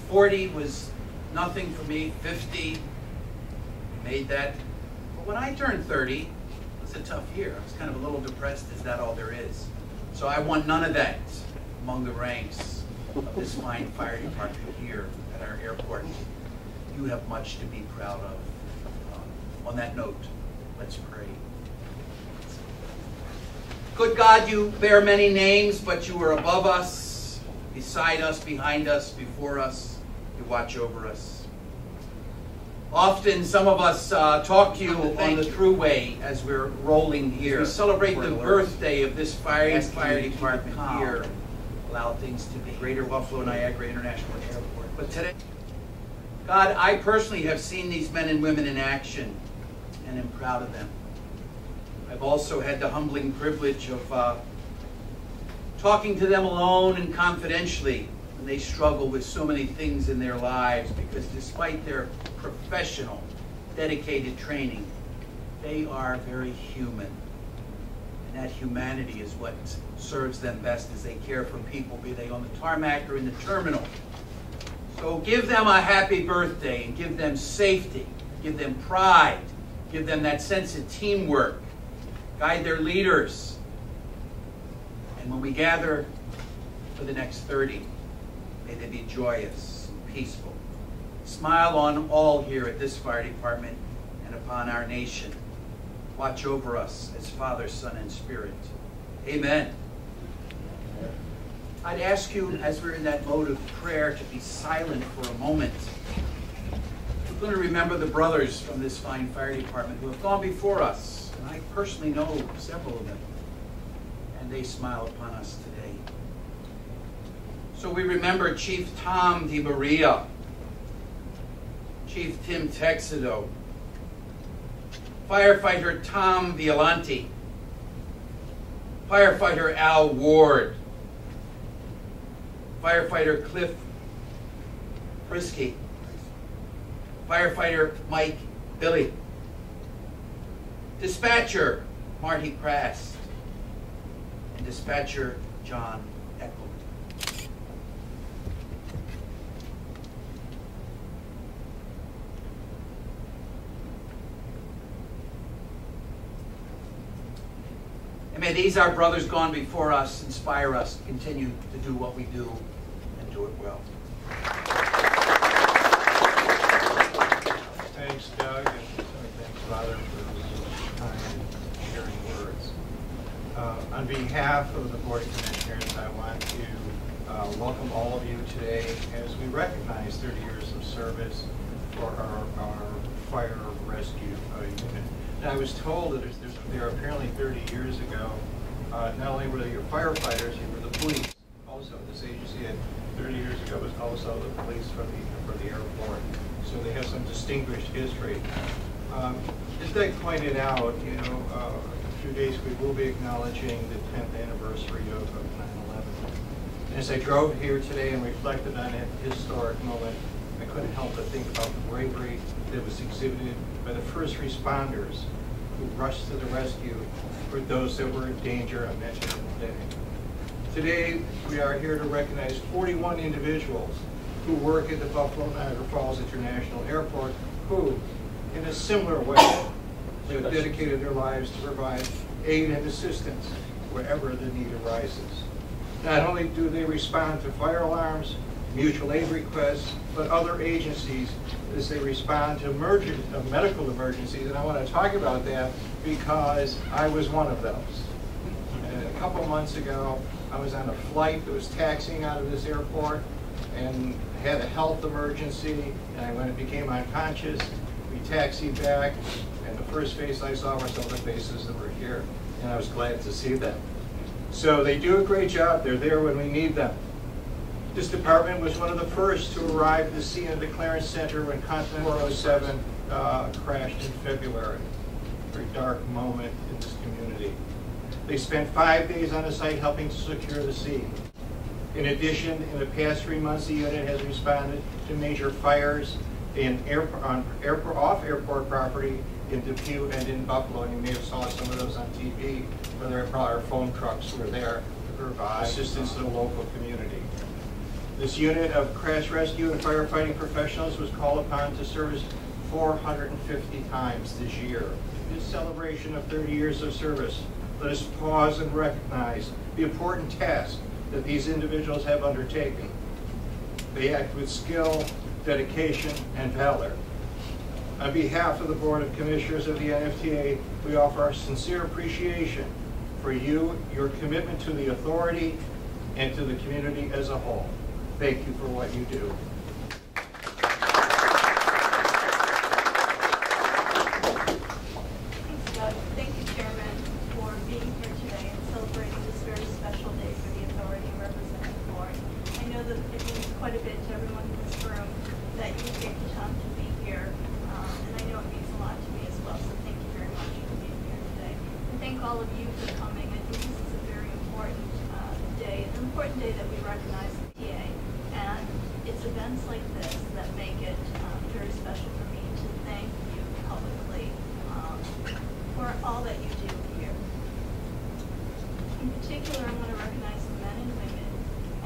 40 was nothing for me. 50, made that. But when I turned 30, it was a tough year. I was kind of a little depressed. Is that all there is? So I want none of that among the ranks of this fine fire department here at our airport. You have much to be proud of. On that note, let's pray. Good God, you bear many names, but you are above us, beside us, behind us, before us. You watch over us. Often some of us talk to you on the throughway as we're rolling here. We celebrate the birthday of this fire department here. Allow things to be. Greater Buffalo Niagara International Airport. But today, God, I personally have seen these men and women in action and am proud of them. I've also had the humbling privilege of talking to them alone and confidentially when they struggle with so many things in their lives, because despite their professional, dedicated training, they are very human. And that humanity is what serves them best as they care for people, be they on the tarmac or in the terminal. So give them a happy birthday and give them safety, give them pride, give them that sense of teamwork, guide their leaders. And when we gather for the next 30, may they be joyous and peaceful. Smile on all here at this fire department and upon our nation. Watch over us as Father, Son, and Spirit. Amen. I'd ask you, as we're in that mode of prayer, to be silent for a moment. We're going to remember the brothers from this fine fire department who have gone before us. And I personally know several of them. And they smile upon us today. So we remember Chief Tom DiMaria, Chief Tim Texedo, Firefighter Tom Violanti, Firefighter Al Ward, Firefighter Cliff Frisky, Firefighter Mike Billy, Dispatcher Marty Krast, and Dispatcher John Eckelman. And may these, our brothers gone before us, inspire us to continue to do what we do and do it well. Thanks, Doug, and thanks, Father, for those kind and sharing words. On behalf of the Board of Commissioners, I want to welcome all of you today as we recognize 30 years of service for our fire rescue unit. And I was told that there apparently 30 years ago, not only were they your firefighters, you were the police. Also, this agency had 30 years ago was also the police for the airport. So they have some distinguished history. As Doug pointed out, in a few days we will be acknowledging the 10th anniversary of 9/11. And as I drove here today and reflected on that historic moment, I couldn't help but think about the bravery that was exhibited by the first responders who rushed to the rescue for those that were in danger. I mentioned it today. Today, we are here to recognize 41 individuals who work at the Buffalo Niagara Falls International Airport who, in a similar way, have dedicated their lives to provide aid and assistance wherever the need arises. Not only do they respond to fire alarms, mutual aid requests, but other agencies as they respond to medical emergencies. And I want to talk about that because I was one of those. And a couple of months ago, I was on a flight that was taxiing out of this airport and had a health emergency, and when it became unconscious, we taxied back, and the first face I saw were some of the faces that were here, and I was glad to see them. So they do a great job. They're there when we need them. This department was one of the first to arrive at the scene of the Clarence Center when Continental 07 crashed in February. A very dark moment in this community. They spent 5 days on the site helping to secure the scene. In addition, in the past 3 months, the unit has responded to major fires off airport property in Depew and in Buffalo. And you may have saw some of those on TV, where our phone trucks were there to provide assistance to the local community. This unit of crash rescue and firefighting professionals was called upon to service 450 times this year. In this celebration of 30 years of service, let us pause and recognize the important task that these individuals have undertaken. They act with skill, dedication, and valor. On behalf of the Board of Commissioners of the NFTA, we offer our sincere appreciation for you, your commitment to the authority, and to the community as a whole. Thank you for what you do. Thanks, Doug. Thank you, Chairman, for being here today and celebrating this very special day for the authority and representative board. I know that it means quite a bit to everyone in this room that you take the time to be here, and I know it means a lot to me as well, so thank you very much for being here today. And thank all of you for coming. I think this is a very important day, an important day that we recognize the PA, and it's events like this that make it very special for me to thank you publicly for all that you do here. In particular, I want to recognize the men and women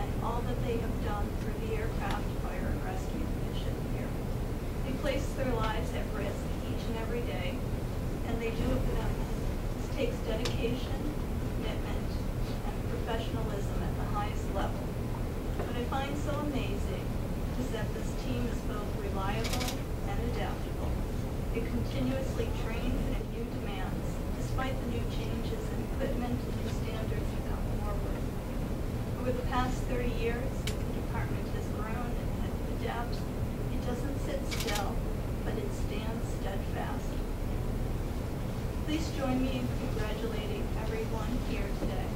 and all that they have done for the aircraft fire and rescue mission here. They place their lives at risk each and every day, and they do it for them. This takes dedication, commitment, and professionalism at the highest level. What I find so amazing is that this team is both reliable and adaptable. It continuously trains and new demands, despite the new changes in equipment and standards without more work. Over the past 30 years, the department has grown and adapts. It doesn't sit still, but it stands steadfast. Please join me in congratulating everyone here today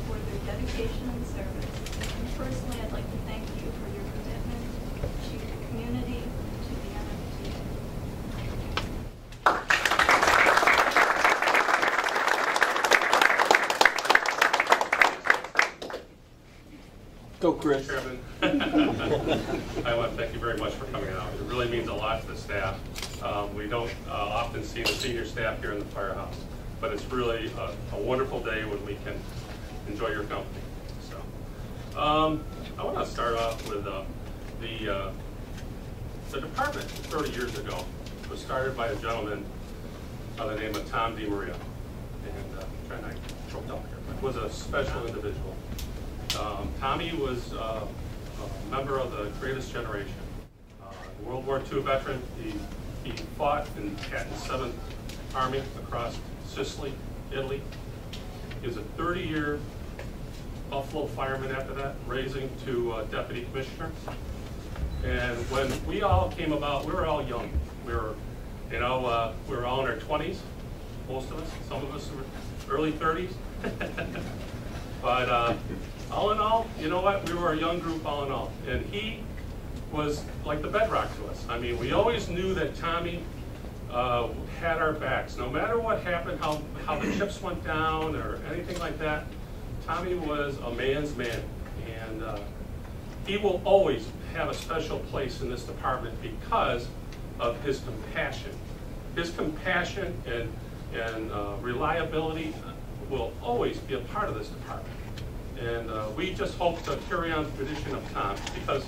for their dedication and service. And personally, I'd like to thank you for your commitment to the community, to the NFTA. Go, Chris. Chairman, I want to thank you very much for coming out. It really means a lot to the staff. We don't often see the senior staff here in the firehouse, but it's really a wonderful day when we can enjoy your company. So, I want to start off with the department 30 years ago was started by a gentleman by the name of Tom DeMaria, and trying not to choke up here, but was a special individual. Tommy was a member of the Greatest Generation, World War II veteran. He fought in the 7th Army across Sicily, Italy. He was a 30-year Buffalo fireman after that, raising to deputy commissioner. And when we all came about, we were all young. We were, we were all in our 20s, most of us. Some of us were early 30s. But all in all, you know what? We were a young group all in all. And he was like the bedrock to us. I mean, we always knew that Tommy had our backs. No matter what happened, how the chips went down or anything like that, Tommy was a man's man. And he will always have a special place in this department because of his compassion. His compassion and reliability will always be a part of this department. And we just hope to carry on the tradition of Tom because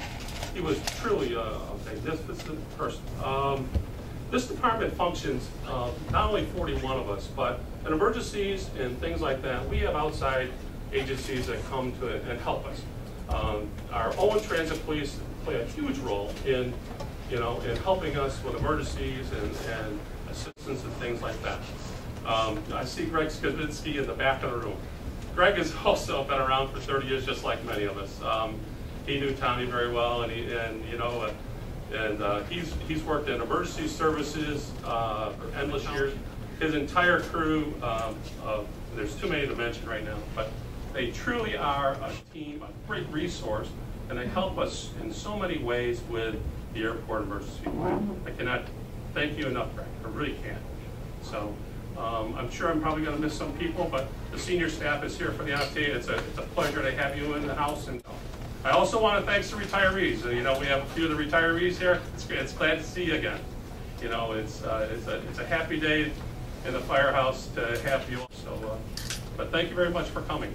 he was truly a magnificent person. This department functions, not only 41 of us, but in emergencies and things like that, we have outside agencies that come to it and help us. Our own transit police play a huge role in, in helping us with emergencies and assistance and things like that. I see Greg Skibitsky in the back of the room. Greg has also been around for 30 years, just like many of us. He knew Tommy very well, and he's worked in emergency services for endless years. His entire crew, there's too many to mention right now, but they truly are a team, a great resource, and they help us in so many ways with the airport emergency plan. I cannot thank you enough, Greg. I really can't. So. I'm sure I'm probably going to miss some people, but the senior staff is here for the NFTA. It's a pleasure to have you in the house. And I also want to thank the retirees. We have a few of the retirees here. It's glad to see you again. It's a happy day in the firehouse to have you. So, but thank you very much for coming.